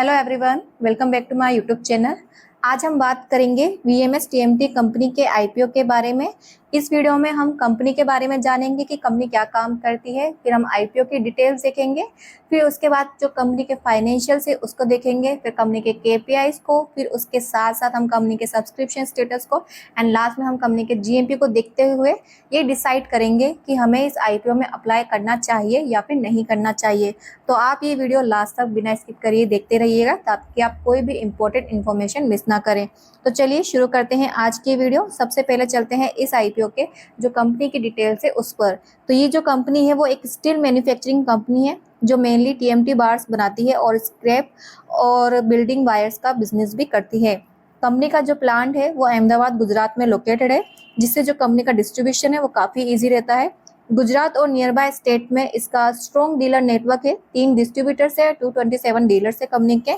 Hello everyone, welcome back to my YouTube channel. आज हम बात करेंगे वीएमएस टीएमटी कंपनी के आईपीओ के बारे में। इस वीडियो में हम कंपनी के बारे में जानेंगे कि कंपनी क्या काम करती है, फिर हम आईपीओ की डिटेल्स देखेंगे, फिर उसके बाद जो कंपनी के फाइनेंशियल्स है उसको देखेंगे, फिर कंपनी के केपीआईज को, फिर उसके साथ साथ हम कंपनी के सब्सक्रिप्शन स्टेटस को एंड लास्ट में हम कंपनी के जीएमपी को देखते हुए ये डिसाइड करेंगे कि हमें इस आईपीओ में अप्लाई करना चाहिए या फिर नहीं करना चाहिए। तो आप ये वीडियो लास्ट तक बिना स्किप करिए देखते रहिएगा ताकि आप कोई भी इंपॉर्टेंट इन्फॉर्मेशन मिस ना करें। तो चलिए शुरू करते हैं आज की वीडियो। सबसे पहले चलते हैं इस आईपीओ के जो कंपनी की डिटेल्स है उस पर। तो ये जो कंपनी है वो एक स्टील मैन्युफैक्चरिंग कंपनी है जो मेनली टीएमटी बार्स बनाती है और स्क्रैप और बिल्डिंग वायर्स का बिजनेस भी करती है। कंपनी का जो प्लांट है वो अहमदाबाद गुजरात में लोकेटेड है, जिससे जो कंपनी का डिस्ट्रीब्यूशन है वो काफ़ी ईजी रहता है। गुजरात और नियर बाय स्टेट में इसका स्ट्रॉन्ग डीलर नेटवर्क है। 3 डिस्ट्रीब्यूटर्स है, 227 डीलर्स है कंपनी के।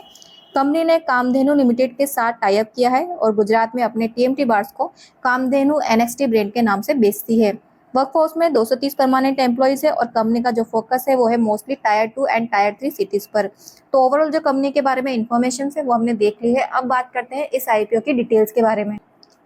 कंपनी ने कामधेनु लिमिटेड के साथ टाई अप किया है और गुजरात में अपने टीएमटी बार्स को कामधेनु एनएक्सटी ब्रांड के नाम से बेचती है। वर्कफोर्स में 230 परमानेंट एम्प्लॉइज है और कंपनी का जो फोकस है वो है mostly tyre 2 and tyre 3 cities पर। तो ओवरऑल जो कंपनी के बारे में इंफॉर्मेशन है वो हमने देख ली है। अब बात करते हैं इस आईपीओ की डिटेल्स के बारे में।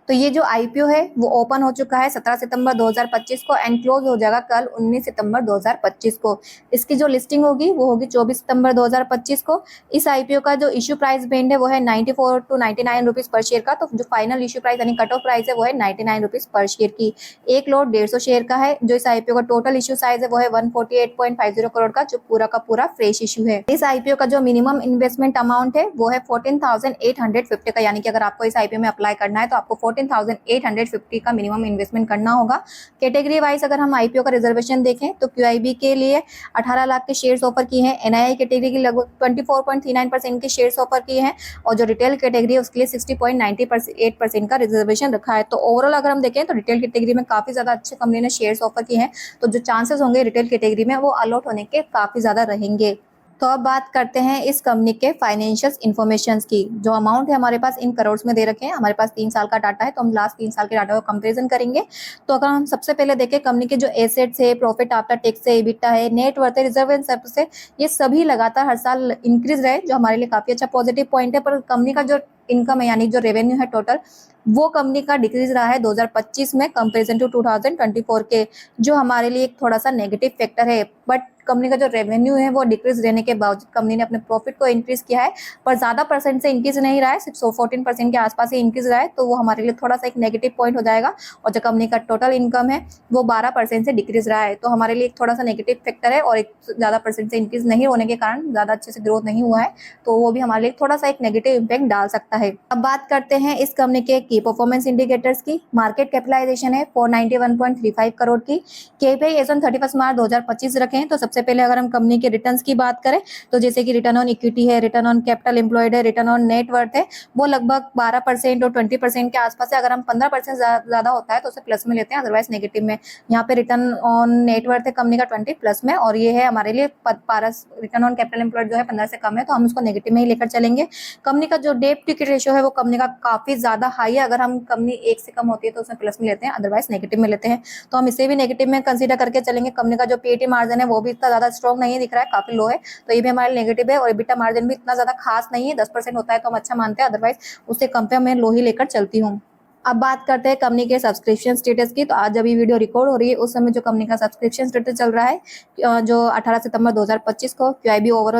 तो ये जो आईपीओ है वो ओपन हो चुका है 17 सितंबर 2025 को एंड क्लोज हो जाएगा कल 19 सितंबर 2025 को। इसकी जो लिस्टिंग होगी वो होगी 24 सितंबर 2025 को। इस आईपीओ का जो इश्यू प्राइस बैंड है वो है 94 टू 99 रुपीज पर शेयर का। तो जो फाइनल इश्यू प्राइस यानी कट ऑफ प्राइस है वो है 99 रुपीज पर शेयर की। एक लॉट 150 शेयर का है। जो इस आईपीओ का टोटल इश्यू साइज है वो है 148.50 करोड़ का, जो पूरा का पूरा फ्रेश इश्यू है। इस आईपीओ का जो मिनिमम इन्वेस्टमेंट अमाउंट है वो है 14,850 का, यानी कि अगर आपको इस आईपीओ में अप्लाई करना है तो आपको 14,850 का मिनिमम इन्वेस्टमेंट करना होगा। कैटेगरी वाइज अगर हम आईपीओ का रिजर्वेशन देखें तो क्यूआईबी के लिए 18 लाख के शेयर्स ऑफर किए हैं। एनआईआई कैटेगरी की लगभग 24.39% के शेयर्स ऑफर किए हैं और जो रिटेल कैटेगरी है उसके लिए 60.98% का रिजर्वेशन रखा है। तो ओवरऑल अगर हम देखें तो रिटेल कैटेगरी में काफी ज्यादा अच्छे कंपनी ने शेयर्स ऑफर किए हैं, तो जो चांसेस होंगे रिटेल कैटेगरी में वो अलॉट होने के काफी ज्यादा रहेंगे। तो अब बात करते हैं इस कंपनी के फाइनेंशियल इन्फॉर्मेशन की। जो अमाउंट है हमारे पास इन करोड़ में दे रखे हैं। हमारे पास 3 साल का डाटा है तो हम लास्ट 3 साल के डाटा को कंपेरिजन करेंगे। तो अगर हम सबसे पहले देखें कंपनी के जो एसेट्स है, प्रॉफिट आफ्टर टैक्स है, EBITDA है, नेट वर्थ है, रिजर्व एंड सरप्लस है, ये सभी लगातार हर साल इंक्रीज रहे, जो हमारे लिए काफी अच्छा पॉजिटिव पॉइंट है। पर कंपनी का जो इनकम है यानी जो रेवेन्यू है टोटल, वो कंपनी का डिक्रीज रहा है 2025 में कंपेरिजन टू 2024 के, जो हमारे लिए एक थोड़ा सा नेगेटिव फैक्टर है। बट कंपनी का जो रेवेन्यू है वो डिक्रीज रहने के बावजूद कंपनी ने अपने प्रॉफिट को इंक्रीज किया है, पर ज्यादा परसेंट से इंक्रीज नहीं रहा है, सिर्फ 14% के आसपास ही इंक्रीज रहा है। तो वो हमारे लिए थोड़ा सा एक नेगेटिव पॉइंट हो जाएगा। और जो कंपनी का टोटल इनकम है वो 12% से डिक्रीज रहा है, तो हमारे लिए एक थोड़ा सा नेगेटिव फैक्टर है। और एक ज्यादा परसेंट से इंक्रीज नहीं होने के कारण ज्यादा अच्छे से ग्रोथ नहीं हुआ है, तो वो भी हमारे लिए थोड़ा सा एक नेगेटिव इम्पैक्ट डाल सकता है। अब बात करते हैं इस कंपनी के की परफॉर्मेंस इंडिकेटर्स की। मार्केट कैपिटलाइजेशन है 491.35 करोड़ की। केपीआई एज ऑन 31 मार्च 2025 रखें। तो सबसे पहले अगर हम कंपनी के रिटर्न्स की बात करें तो जैसे कि रिटर्न ऑन इक्विटी है, रिटर्न ऑन कैपिटल एम्प्लॉयड है, रिटर्न ऑन नेट वर्थ है, वो लगभग 12% और 20% के आसपास है। अगर हम 15% ज्यादा होता है तो उसे प्लस में लेते हैं, अदरवाइज नेगेटिव में। यहाँ पे रिटर्न ऑन नेट वर्थ है कंपनी का 20 प्लस में, और ये है हमारे लिए रिटर्न ऑन कैपिटल एम्प्लॉयड जो है 15 से कम है, तो हम उसको नेगेटिव में ही लेकर चलेंगे। कंपनी का जो डेट टू इक्विटी रेशियो है वो कंपनी का काफी ज्यादा हाई है। अगर हम कंपनी 1 से कम होती है तो उसमें प्लस में लेते हैं, अदरवाइज नेगेटिव में लेते हैं, तो हम इसे भी नेगेटिव में कंसीडर करके चलेंगे। कंपनी का जो पीएटी मार्जिन है वो भी इतना ज्यादा स्ट्रॉन्ग नहीं दिख रहा है, काफी लो है, तो ये भी हमारे नेगेटिव है। और EBITDA मार्जिन भी इतना ज्यादा खास नहीं है, 10% होता है तो हम अच्छा मानते हैं, अदरवाइज उससे कम पे मैं लो ही लेकर चलती हूँ। अब बात करते हैं कंपनी के सब्सक्रिप्शन स्टेटस की। तो आज जब ये वीडियो रिकॉर्ड हो रही है उस समय जो कंपनी का सब्सक्रिप्शन स्टेटस चल रहा है, जो 18 सितंबर 2025 को क्यूआईबी ओवर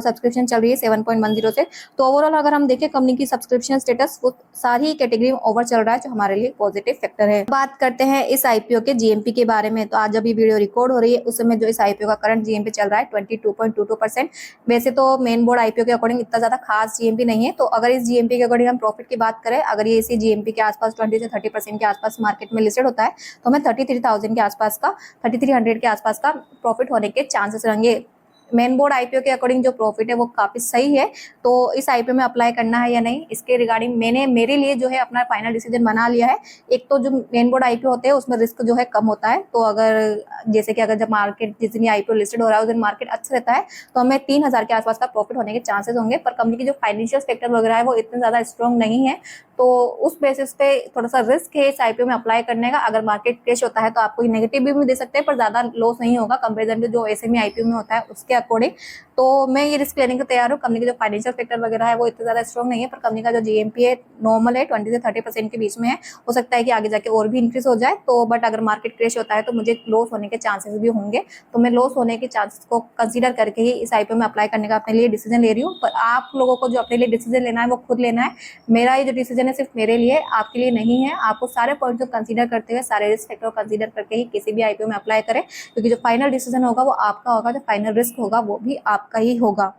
सब्सक्रिप्शन चल रही है 7.10 से। तो ओवरऑल अगर हम देखें कंपनी की सब्सक्रिप्शन स्टेटस वो सारी कैटेगरी में ओवर चल रहा है, जो हमारे लिए पॉजिटिव फैक्टर है। बात करते हैं इस आईपीओ के जीएमपी के बारे में। तो आज जब ये वीडियो रिकॉर्ड हो रही है उस समय जो इस आईपीओ का करंट जीएमपी चल रहा है 22.22%। वैसे तो मेन बोर्ड आईपीओ के अकॉर्डिंग इतना ज्यादा खास जीएमपी नहीं है, तो अगर इस जीएमपी के अकॉर्डिंग हम प्रॉफिट की बात करें, अगर ये इसी जीएमपी के आसपास 20 से 30% के आसपास मार्केट में लिस्टेड होता है तो हमें 33,000 के आसपास का 3300 के आसपास का प्रॉफिट होने के चांसेस रहेंगे। मेन बोर्ड आईपीओ के अकॉर्डिंग जो प्रॉफिट है वो काफी सही है, तो इस आईपीओ में अप्लाई करना है या नहीं, इसके रिगार्डिंग मैंने मेरे लिए जो है अपना फाइनल डिसीजन बना लिया है। एक तो जो मेन बोर्ड आईपीओ होते हैं उसमें रिस्क जो है कम होता है, तो अगर जैसे कि अगर जब मार्केट जिस दिन आईपीओ लिस्टेड हो रहा है उस दिन मार्केट अच्छा रहता है तो हमें 3,000 के आसपास का प्रॉफिट होने के चांसेस होंगे। पर कंपनी की जो फाइनेंशियल सेक्टर वगैरह है वो इतने ज्यादा स्ट्रॉन्ग नहीं है, तो उस बेसिस पे थोड़ा सा रिस्क है इस आईपीओ में अप्लाई करने का। अगर मार्केट क्रैश होता है तो आपको नेगेटिव भी दे सकते हैं, पर ज्यादा लॉस नहीं होगा कंपेरिजन टू जो एसएमई आईपीओ में होता है उसके अकॉर्डिंग। तो मैं ये रिस्क लेने को तैयार हूँ। कंपनी के जो फाइनेंशियल फैक्टर वगैरह है वो इतना ज्यादा स्ट्रॉन्ग नहीं है, पर कंपनी का जो जीएमपी है नॉर्मल है, 20 से 30% के बीच में है। हो सकता है कि आगे जाके और भी इंक्रीज हो जाए। तो बट अगर मार्केट क्रैश होता है तो मुझे लॉस होने के चांसेस भी होंगे। तो मैं लॉस होने के चांसेस को कंसीडर करके ही इस आईपीओ में अप्लाई करने का अपने लिए डिसीजन ले रही हूँ। पर आप लोगों को जो अपने लिए डिसीजन लेना है वो खुद लेना है। मेरा ये जो डिसीजन है सिर्फ मेरे लिए, आपके लिए नहीं है। आपको सारे पॉइंट्स को कंसीडर करते हुए, सारे रिस्क फैक्टर को कंसीडर करके ही किसी भी आईपीओ में अप्लाई करें, क्योंकि जो फाइनल डिसीजन होगा वो आपका होगा, जो फाइनल रिस्क होगा वो भी आपका ही होगा।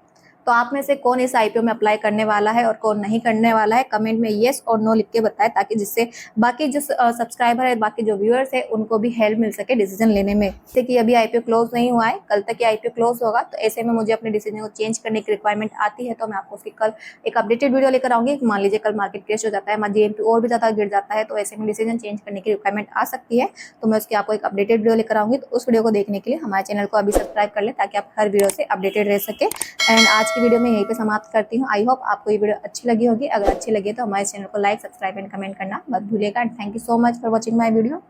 तो आप में से कौन इस आईपीओ में अप्लाई करने वाला है और कौन नहीं करने वाला है, कमेंट में येस और नो लिख के बताएं, ताकि जिससे बाकी जो सब्सक्राइबर है, बाकी जो व्यूअर्स है, उनको भी हेल्प मिल सके डिसीजन लेने में। जैसे कि अभी आईपीओ क्लोज नहीं हुआ है, कल तक ये आईपीओ क्लोज होगा, तो ऐसे में मुझे अपने डिसीजन को चेंज करने की रिक्वायरमेंट आती है, तो मैं आपको उसकी कल एक अपडेटेड वीडियो लेकर आऊंगी। मान लीजिए कल मार्केट क्रैश हो जाता है, जीएमपी और भी ज्यादा गिर जाता है, तो ऐसे में डिसीजन चेंज करने की रिक्वायरमेंट आ सकती है। तो मैं उसकी आपको एक अपडेटेड वीडियो लेकर आऊंगी। तो उस वीडियो को देखने के लिए हमारे चैनल को अभी सब्सक्राइब कर ले, ताकि आप हर वीडियो से अपडेटेड रह सके। एंड आज की वीडियो में यहीं पे समाप्त करती हूँ। आई होप आपको ये वीडियो अच्छी लगी होगी। अगर अच्छी लगी तो हमारे चैनल को लाइक, सब्सक्राइब एंड कमेंट करना मत भूलिएगा। And thank you so much for watching my video.